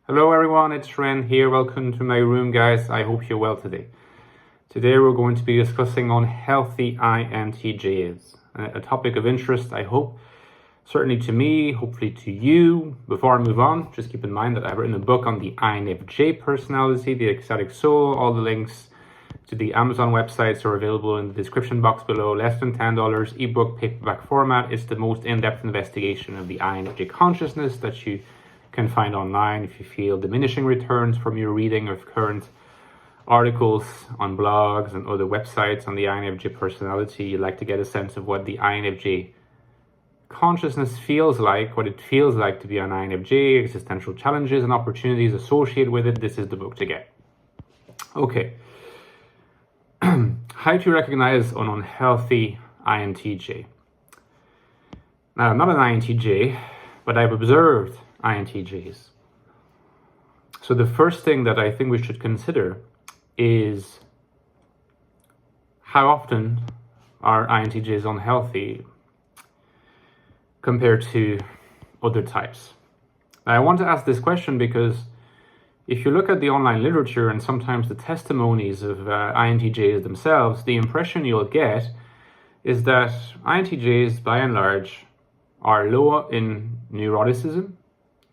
Hello everyone, it's Ren here. Welcome to my room, guys. I hope you're well today. Today we're going to be discussing on healthy INTJs, a topic of interest, I hope, certainly to me, hopefully to you. Before I move on, just keep in mind that I've written a book on the INFJ personality, the ecstatic soul. All the links to the Amazon websites are available in the description box below. Less than $10, ebook, paperback format. It's the most in-depth investigation of the INFJ consciousness that you can find online. If you feel diminishing returns from your reading of current articles on blogs and other websites on the INFJ personality, you'd like to get a sense of what the INFJ consciousness feels like, what it feels like to be an INFJ, existential challenges and opportunities associated with it, this is the book to get. Okay. How to recognize an unhealthy INTJ. Now, I'm not an INTJ, but I've observed INTJs. So the first thing that I think we should consider is how often are INTJs unhealthy compared to other types. Now, I want to ask this question because if you look at the online literature and sometimes the testimonies of INTJs themselves, the impression you'll get is that INTJs, by and large, are lower in neuroticism,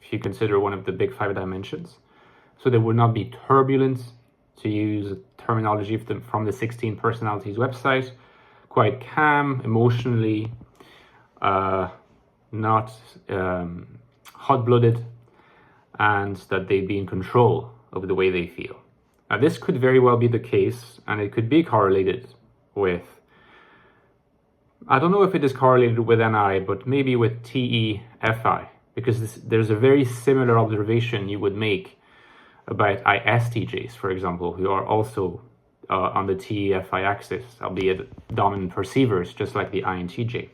if you consider one of the big 5 dimensions. So they would not be turbulent, to use terminology from the 16 Personalities website, quite calm, emotionally, not hot-blooded, and that they'd be in control of the way they feel. Now, this could very well be the case, and it could be correlated with, I don't know if it is correlated with NI, but maybe with TEFI, because there's a very similar observation you would make about ISTJs, for example, who are also on the TEFI axis, albeit dominant perceivers, just like the INTJ.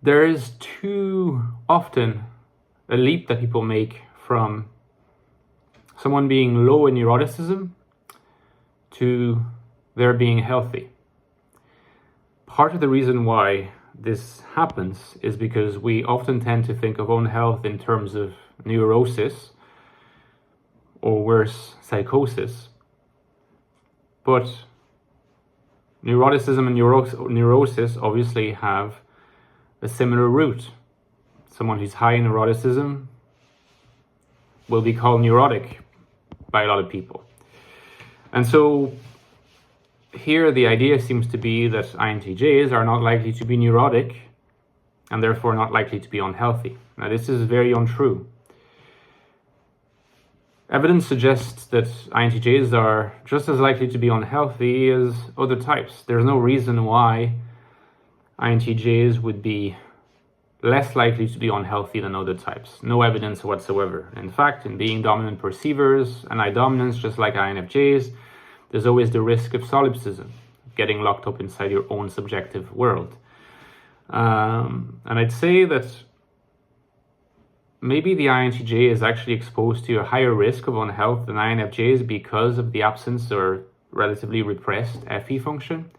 There is too often a leap that people make from someone being low in neuroticism to their being healthy. Part of the reason why this happens is because we often tend to think of unhealth in terms of neurosis or worse, psychosis. But neuroticism and neurosis obviously have a similar root. Someone who's high in neuroticism will be called neurotic by a lot of people. And so here the idea seems to be that INTJs are not likely to be neurotic and therefore not likely to be unhealthy. Now, this is very untrue. Evidence suggests that INTJs are just as likely to be unhealthy as other types. There's no reason why INTJs would be less likely to be unhealthy than other types. No evidence whatsoever. In fact, in being dominant perceivers and I-dominance, just like INFJs, there's always the risk of solipsism, getting locked up inside your own subjective world. And I'd say that maybe the INTJ is actually exposed to a higher risk of unhealth than INFJs because of the absence or relatively repressed FE function,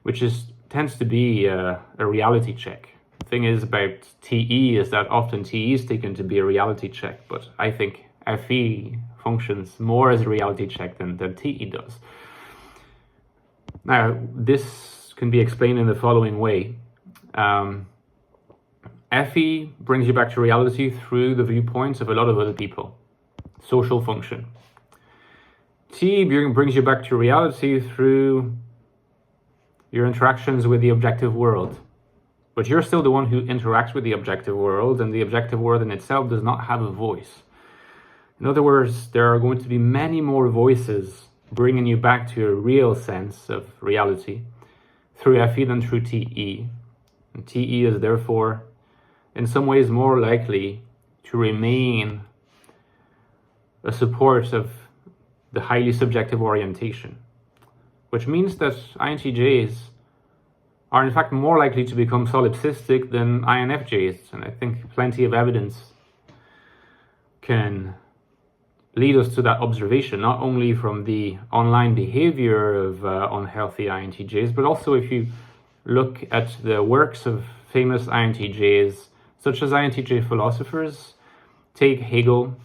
which tends to be a reality check. The thing is about TE is that often TE is taken to be a reality check, but I think FE functions more as a reality check than TE does. Now, this can be explained in the following way. FE brings you back to reality through the viewpoints of a lot of other people. Social function. T brings you back to reality through your interactions with the objective world. But you're still the one who interacts with the objective world, and the objective world in itself does not have a voice. In other words, there are going to be many more voices bringing you back to a real sense of reality through FE than through TE. And TE is therefore in some ways more likely to remain a support of the highly subjective orientation, which means that INTJs are in fact more likely to become solipsistic than INFJs. And I think plenty of evidence can lead us to that observation, not only from the online behavior of unhealthy INTJs, but also if you look at the works of famous INTJs, such as INTJ philosophers take Hegel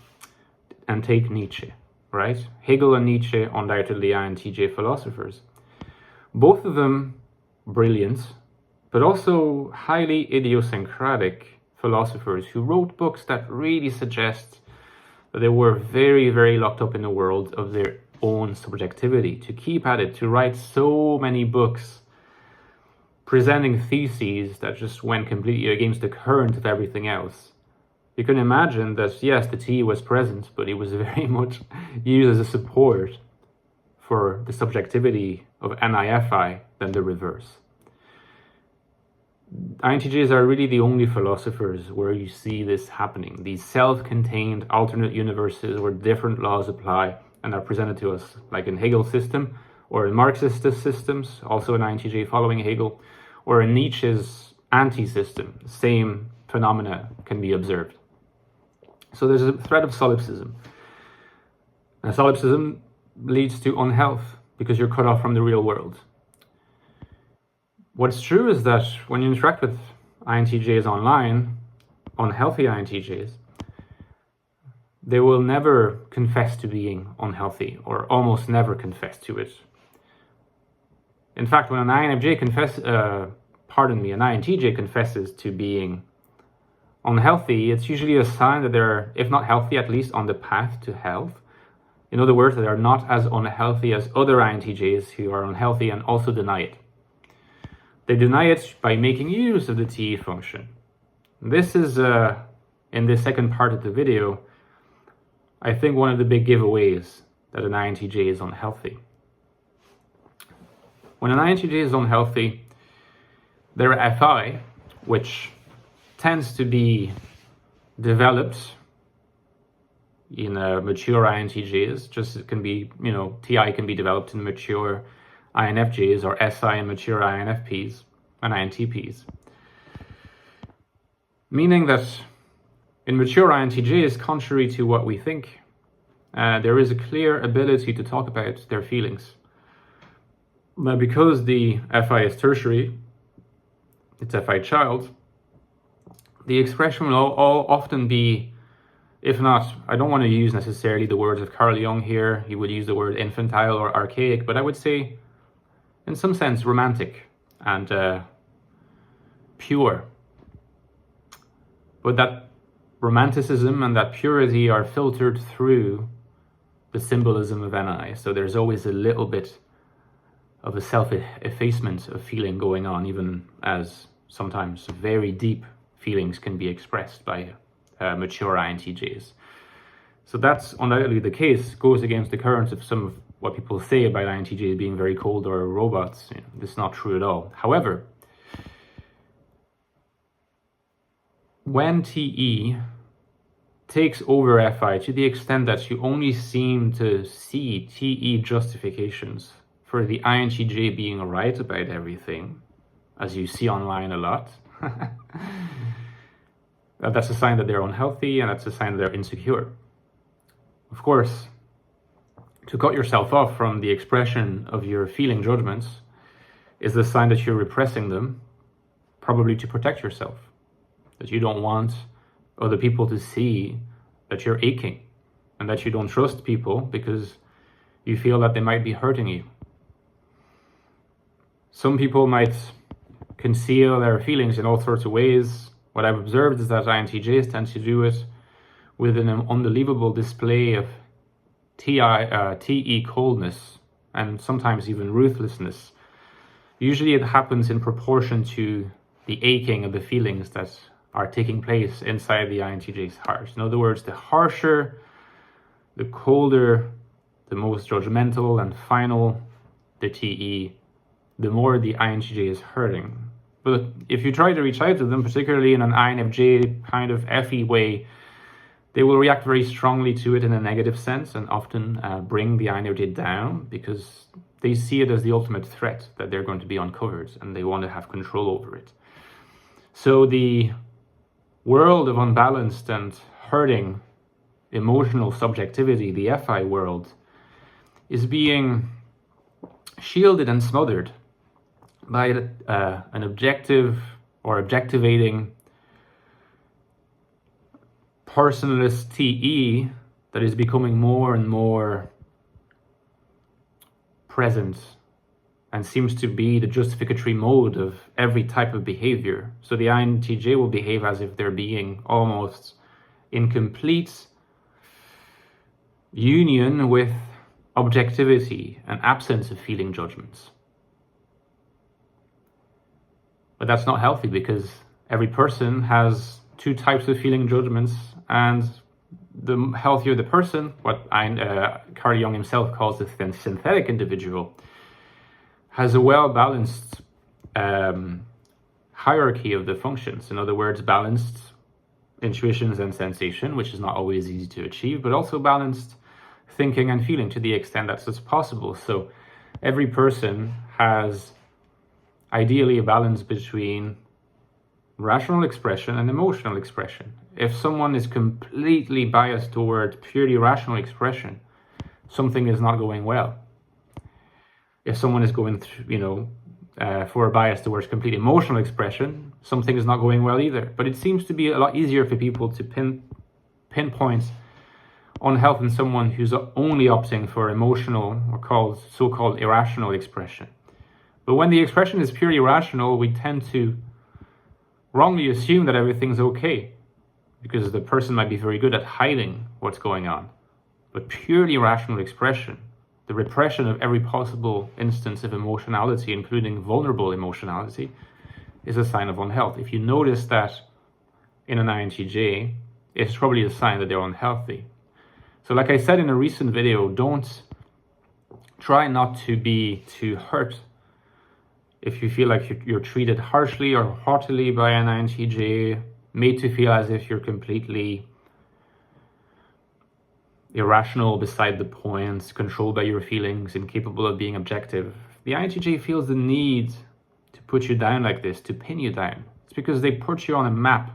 and take Nietzsche, right? Hegel and Nietzsche, undoubtedly INTJ philosophers. Both of them brilliant, but also highly idiosyncratic philosophers who wrote books that really suggest that they were very, very locked up in the world of their own subjectivity, to keep at it, to write so many books presenting theses that just went completely against the current of everything else. You can imagine that, yes, the T was present, but it was very much used as a support for the subjectivity of NIFI than the reverse. INTJs are really the only philosophers where you see this happening, these self-contained alternate universes where different laws apply and are presented to us, like in Hegel's system, or in Marxist systems, also an INTJ following Hegel, or in Nietzsche's anti-system. The same phenomena can be observed. So there's a threat of solipsism. And solipsism leads to unhealth because you're cut off from the real world. What's true is that when you interact with INTJs online, unhealthy INTJs, they will never confess to being unhealthy, or almost never confess to it. In fact, when an INTJ confesses to being unhealthy, it's usually a sign that they're, if not healthy, at least on the path to health. In other words, they are not as unhealthy as other INTJs who are unhealthy and also deny it. They deny it by making use of the TE function. This is, in the second part of the video, I think one of the big giveaways that an INTJ is unhealthy. When an INTJ is unhealthy, their FI, which tends to be developed in mature INTJs, just it can be, TI can be developed in mature INFJs, or SI in mature INFPs and INTPs. Meaning that in mature INTJs, contrary to what we think, there is a clear ability to talk about their feelings. But because the FI is tertiary, it's FI child, the expression will all often be, if not, I don't want to use necessarily the words of Carl Jung here, he would use the word infantile or archaic, but I would say, in some sense, romantic and pure. But that romanticism and that purity are filtered through the symbolism of NI. So there's always a little bit of a self-effacement of feeling going on, even as sometimes very deep feelings can be expressed by mature INTJs. So that's undoubtedly the case, goes against the current of some of what people say about INTJs being very cold or robots. This is not true at all. However, when TE takes over FI to the extent that you only seem to see TE justifications for the INTJ being right about everything, as you see online a lot, that's a sign that they're unhealthy, and that's a sign that they're insecure. Of course, to cut yourself off from the expression of your feeling judgments is the sign that you're repressing them, probably to protect yourself, that you don't want other people to see that you're aching and that you don't trust people because you feel that they might be hurting you. Some people might conceal their feelings in all sorts of ways. What I've observed is that INTJs tend to do it with an unbelievable display of TE coldness and sometimes even ruthlessness. Usually it happens in proportion to the aching of the feelings that are taking place inside the INTJ's heart. In other words, the harsher, the colder, the most judgmental and final the TE, the more the INTJ is hurting. But if you try to reach out to them, particularly in an INFJ kind of FE way, they will react very strongly to it in a negative sense and often bring the INFJ down because they see it as the ultimate threat that they're going to be uncovered and they want to have control over it. So the world of unbalanced and hurting emotional subjectivity, the FI world, is being shielded and smothered by an objective or objectivating personalist TE that is becoming more and more present and seems to be the justificatory mode of every type of behavior. So the INTJ will behave as if they're being almost in complete union with objectivity and absence of feeling judgments. But that's not healthy, because every person has two types of feeling judgments, and the healthier the person, what Carl Jung himself calls the synthetic individual, has a well-balanced hierarchy of the functions. In other words, balanced intuitions and sensation, which is not always easy to achieve, but also balanced thinking and feeling to the extent that's possible. So every person has ideally a balance between rational expression and emotional expression. If someone is completely biased toward purely rational expression, something is not going well. If someone is going through, for a bias towards complete emotional expression, something is not going well either. But it seems to be a lot easier for people to pinpoint unhealth in someone who's only opting for emotional or so-called irrational expression. But when the expression is purely rational, we tend to wrongly assume that everything's okay, because the person might be very good at hiding what's going on. But purely rational expression, the repression of every possible instance of emotionality, including vulnerable emotionality, is a sign of unhealth. If you notice that in an INTJ, it's probably a sign that they're unhealthy. So like I said in a recent video, don't try not to be too hurt if you feel like you're treated harshly or haughtily by an INTJ, made to feel as if you're completely irrational, beside the point, controlled by your feelings, incapable of being objective. The INTJ feels the need to put you down like this, to pin you down. It's because they put you on a map,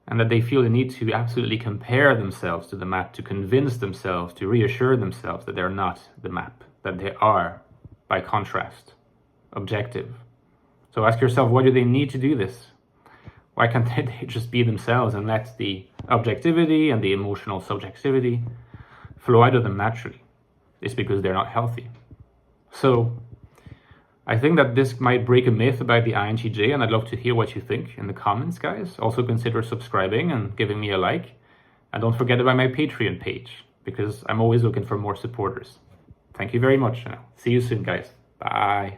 and that they feel the need to absolutely compare themselves to the map, to convince themselves, to reassure themselves that they're not the map, that they are, by contrast, objective. So ask yourself, why do they need to do this? Why can't they just be themselves and let the objectivity and the emotional subjectivity flow out of them naturally? It's because they're not healthy. So I think that this might break a myth about the INTJ, and I'd love to hear what you think in the comments, guys. Also consider subscribing and giving me a like. And don't forget about my Patreon page, because I'm always looking for more supporters. Thank you very much. See you soon, guys. Bye.